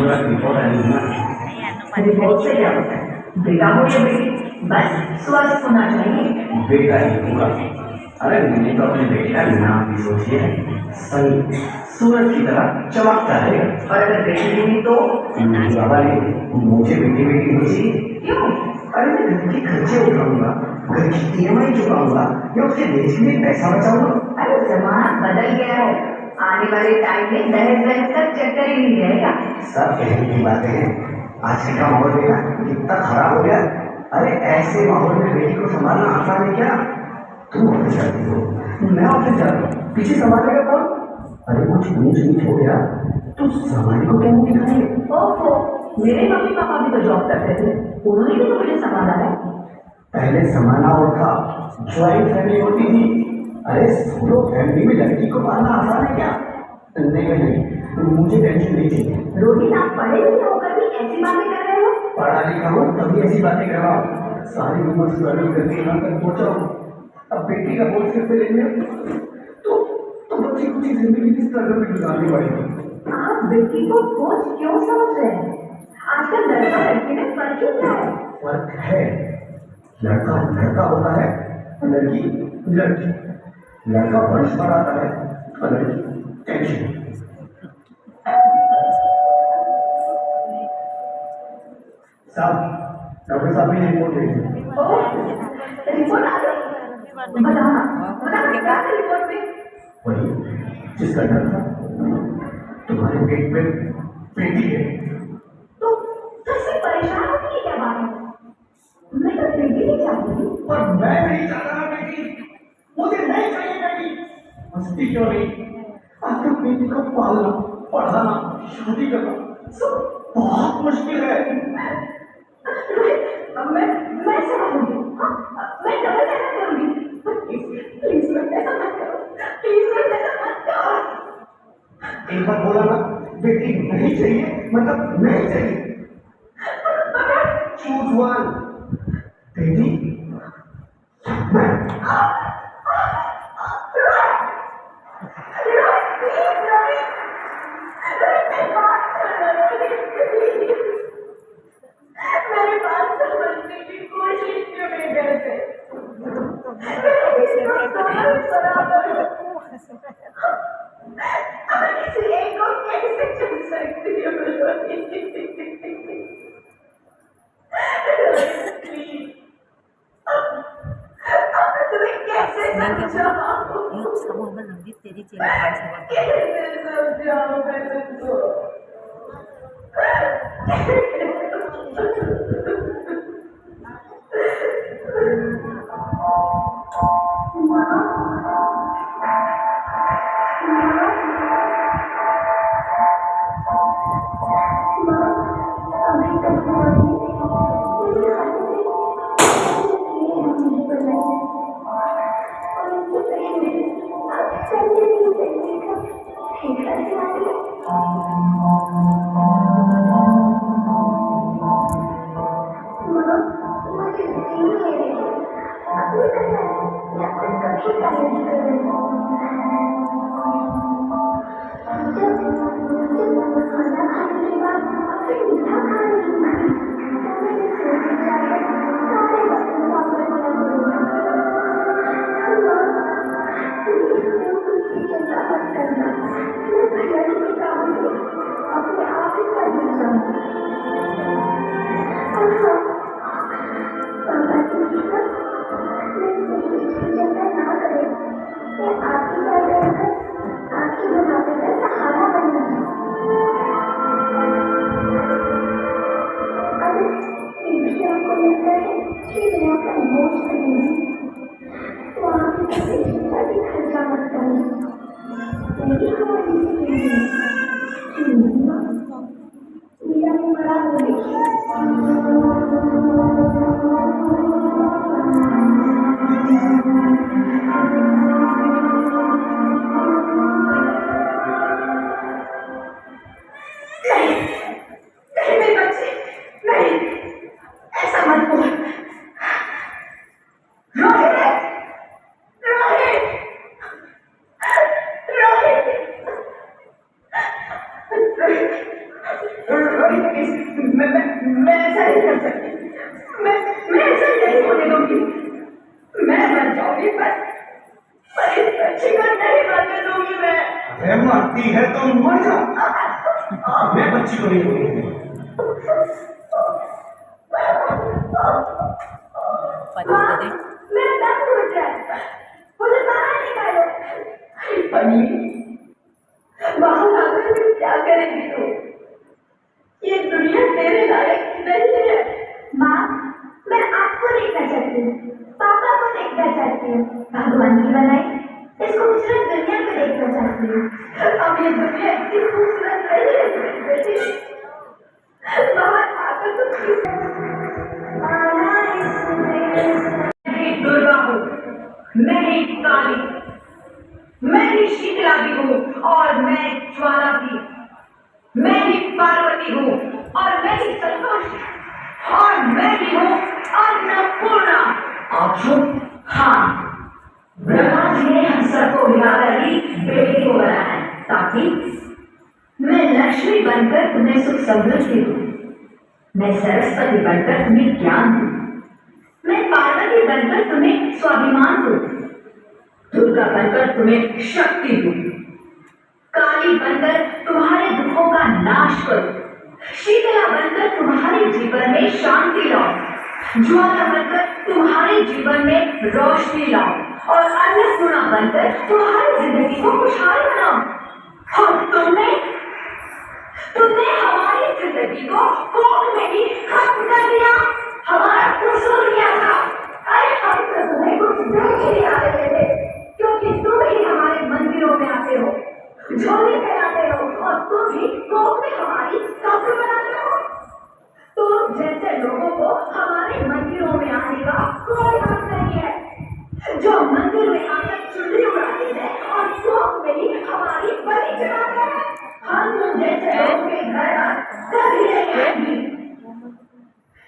तुरंत रिपोर्ट आई ना। रिपोर्ट से क्या होता है? बेटा हो या बेटी, बस स्वस्थ होना चाहिए। बेटा ही होगा। अरे मैंने तो अपने बेटे का नाम भी सोच लिया है, सनी। सूरज की तरह चमकता है। और अगर बेटी हुई तो? नहीं बाबा नहीं, मुझे बेटी बेटी नहीं चाहिए। क्यों? अरे मैं घर के खर्चे उठाऊंगा, घर की EMI चुकाऊंगा या उसके देश के लिए पैसा बचाऊंगा। अरे जमाना बदल गया है, आने वाले टाइम में दहेज वहेज का चक्कर ही नहीं रहेगा। सब कहने की बातें हैं, आजकल का माहौल देखा कितना खराब हो गया। अरे ऐसे माहौल में बेटी को संभालना आसान है क्या? तुम ऑफिस जाती हो, मैं ऑफिस जाता हूँ, पीछे संभालेगा कौन? अरे कुछ ऊंच नीच हो गया तो संभालने को क्या नहीं दिखाएंगे? ओहो, मेरे मम्मी पापा भी तो जॉब करते थे, उन्होंने भी तो मुझे संभाला है। पहले जमाना और था, ज्वाइंट फैमिली होती थी। अरे सोलो फैमिली में लड़की को पालना आसान है क्या? नहीं, मुझे टेंशन नहीं चाहिए। रोहित, आप पढ़े लिखे होकर भी ऐसी बातें कर रहे हो? पढ़ा लिखा हूँ तभी ऐसी बातें कर रहा हूँ। सारी उम्र स्ट्रगल करके यहाँ तक पहुंचा हूँ, अब बेटी का बोझ सिर पे लेने तो बच्ची कुछ जिंदगी की स्ट्रगल में गुजारनी पड़ेगी। आप बेटी को बोझ क्यों समझ रहे हैं? आजकल लड़का लड़की में फर्क ही क्या है? फर्क है, लड़का लड़का होता है, लड़की लड़की। लड़का वंश पर आता है और लड़की टेंशन। साहब, डॉक्टर साहब ने रिपोर्ट भेजी। रिपोर्ट आ गई? बताना क्या है रिपोर्ट में? वही जिसका डर था, तुम्हारे पेट में बेटी है। तो कैसे परेशान होने की क्या बात है? मैं तो बेटी नहीं चाहती। और मैं नहीं चाहता बेटी, मुझे नहीं चाहिए बेटी। मस्ती क्यों नहीं? आखिर बेटी को पालना, पढ़ाना, शादी करना सब बहुत मुश्किल है। मैं संभालूंगी, मैं डबल मेहनत करूंगी। प्लीज मत ऐसा मत करो, प्लीज मत ऐसा मत करो। एक बार बोला ना, बेटी नहीं चाहिए मतलब नहीं चाहिए। चूज वन, बेटी मैं। मेरे पास समझने की कोशिश क्यों नहीं करते? किसी एक को कैसे चुन सकती हूँ? तुम्हें कैसे समझाऊं? तेरी चेहरा कैसे समझाऊं मैं तुमको? रोहित प्लीज, मैं ऐसा नहीं कर सकती। मैं ऐसा नहीं होने दूंगी। मैं मर जाऊंगी पर इस बच्ची को नहीं मरने दूंगी मैं। अरे मरती है तो मर जाओ, मैं बच्ची को नहीं बोलूंगी। मैं दम घुट जाए, मुझे बाहर निकालो। पनी बाहर आकर फिर क्या करेगी तू? ये दुनिया तेरे लायक नहीं है। माँ, मैं आपको देखना चाहती हूँ, पापा को देखना चाहती हूँ, भगवान की बनाई इस खूबसूरत दुनिया को देखना चाहती हूँ। अब ये दुनिया इतनी खूबसूरत नहीं है मेरी बेटी। बाहर आकर तो मैं दुर्गा हूँ, मैं ही काली, मैं ही शीतला भी हूँ और मैं ज्वाला भी, मैं ही पार्वती हूँ और मैं ही संतोषी और मैं ही हूँ अन्नपूर्णा। आप जो हाँ, ब्रह्मा जी ने हम सबको मिलाकर ही बेटी को बनाया है ताकि मैं लक्ष्मी बनकर तुम्हें सुख समृद्धि दूँ, मैं सरस्वती बनकर तुम्हें ज्ञान दूँ, मैं पार्वती बनकर तुम्हें स्वाभिमान दूँ, दुर्गा बनकर तुम्हें शक्ति दूँ, काली बनकर तुम्हारे दुखों का नाश करूं, शीतला बनकर तुम्हारे जीवन में शांति लाऊं, ज्वाला बनकर तुम्हारे जीवन में रोशनी लाऊं और अन्नपूर्णा बनकर तुम्हारी जिंदगी को खुशहाल बनाऊं। और तुमने हमारी जिंदगी को कोर्ट में ही खत्म कर दिया। हमारा कसूर क्या था? अरे हम तो तुम्हें कुछ देख ही नहीं आ रहे थे, क्योंकि तुम ही हमारे मंदिरों में आते हो, झोले फैलाते हो और तुम ही कोर्ट में हमारी कब्र बनाते हो। तुम जैसे लोगों को हमारे मंदिरों में आने का कोई हक नहीं है, जो मंदिर में आकर चुनरी उड़ाते हैं और कोर्ट में ही हमारी बलि चढ़ाते हैं। हम तुम जैसे लोगों के घर कभी नहीं आएंगी,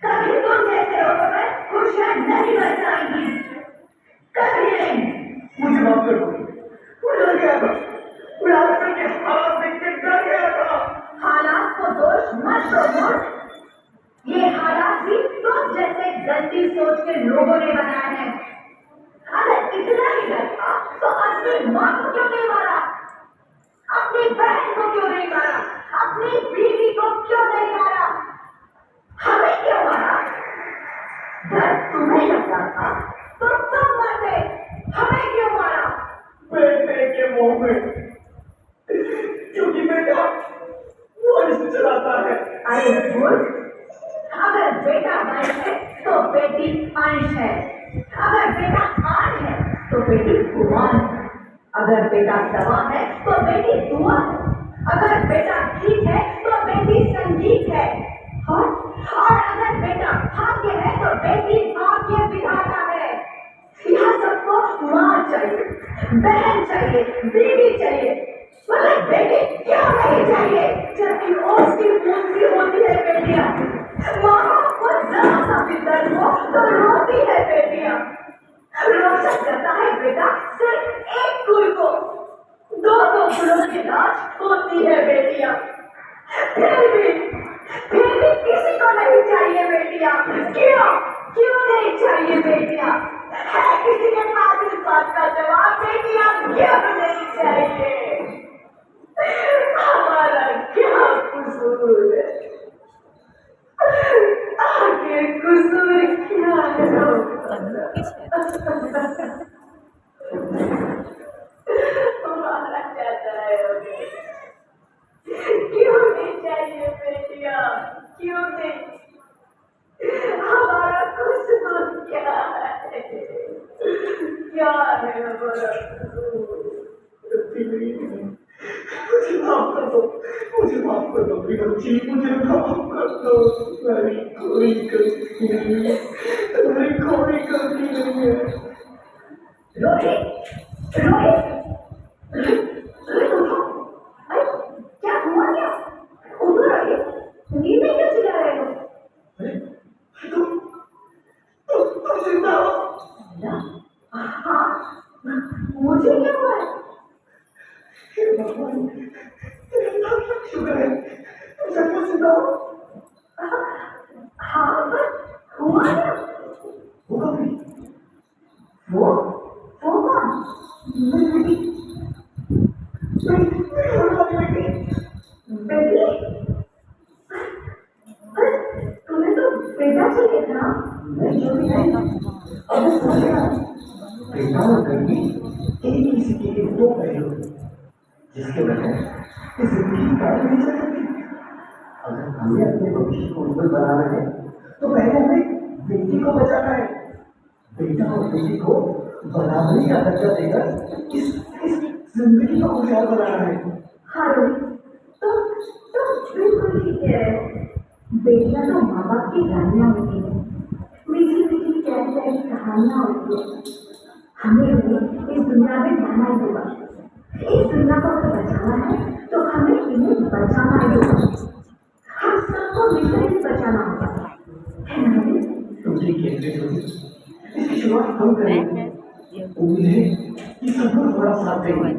कभी तुम जैसे लोगों में खुशियां नहीं बरसाएंगी, कभी नहीं। मुझे माफ कर दो, मैं डर गया था, मैं आजकल के हालात देख के डर गया था। हालात को दोष मत दो, ये हालात भी तुम जैसे गलती सोच के लोगों ने बनाए हैं। अगर इतना ही डर था तो अपनी माँ को क्यों नहीं मारा, अपनी बहन को क्यों नहीं मारा, अपनी बीवी को क्यों नहीं मारा, हमें क्यों मारा? डर तुम्हें लगता था तो तुम मरते, हमें क्यों मारा? बेटे के मुंह में, क्योंकि बेटा वंश चलाता है। अरे मूर्ख, अगर बेटा वंश है तो बेटी अंश है, अगर बेटा आन है तो बेटी कुमार है, अगर बेटा दवा है तो बेटी दुआ है, अगर बेटा गीत है तो बेटी संगीत है, और अगर बेटा भाग्य है तो बेटी भाग्य विधाता है। यह सबको माँ चाहिए, बहन चाहिए, बीवी चाहिए, मगर बेटी क्यों नहीं चाहिए? जबकि उसकी पूंजी होती है बेटियां। माँ को जरा सा भी दर्द हो तो रोती है बेटियां, रोशन करता है बेटा सिर्फ एक कुल को, दो कुलों की लाज होती है बेटियां। फिर भी किसी को नहीं चाहिए बेटियां। क्यों नहीं चाहिए बेटियां? है किसी के पास इस बात का जवाब? बेटियां क्यों नहीं चाहिए? हमारा क्या कसूर है? आगे कसूर क्या है? हमारा चाहता है क्यों नहीं चाहिए बेटियां? क्यों नहीं? हमारा कसूर क्या है? क्या है हमारा कसूर? मुझे माफ कर दो, मुझे माफ कर दो मेरी बच्ची, मुझे माफ कर दो। मेरी कोई गलती नहीं है, मेरी कोई गलती नहीं है। रोहित, रोहित, रोहित उठो। अरे क्या हुआ क्या? उठो रोहित, नींद में क्यों चिल्ला रहे हो? तुम जिंदा हो? हाँ, मुझे क्या हुआ है? भगवान, तेरा लाख लाख शुक्र है, तुम सबको जिंदा तो हाँ पर हुआ क्या? वो कभी वो कौन? मेरी बेटी मेरी होने वाली बेटी बेटी? अरे तुम्हें तो बेटा चाहिए था। नहीं छोटी नहीं अब वो समझ गया बेटा और बेटी एक ही सिक्के के दो पहलू जिसके बगैर इस जिंदगी की गाड़ी नहीं चल सकती। अगर हमें अपने भविष्य को उज्जवल बनाना है तो पहले हमें बेटी को बचाना है। बेटा और बेटी को बराबरी का दर्जा देकर इस जिंदगी को खुशहाल बनाना है। हाँ रोहित, तो बिल्कुल ठीक है। बेटियां तो माँ बाप की रानियां होती है, मीठी मीठी प्यारी प्यारी कहानियां होती है। हमें उन्हें इस दुनिया में रहना ही होगा। इस दुनिया को अगर बचाना है तो हमें इन्हें बचाना ही होगा। हम सबको मिलकर इन्हें बचाना होगा, है ना रोहित? तुम ठीक कहते हो। इसकी शुरुआत हम करेंगे। उम्मीद है कि सब लोग थोड़ा साथ देंगे।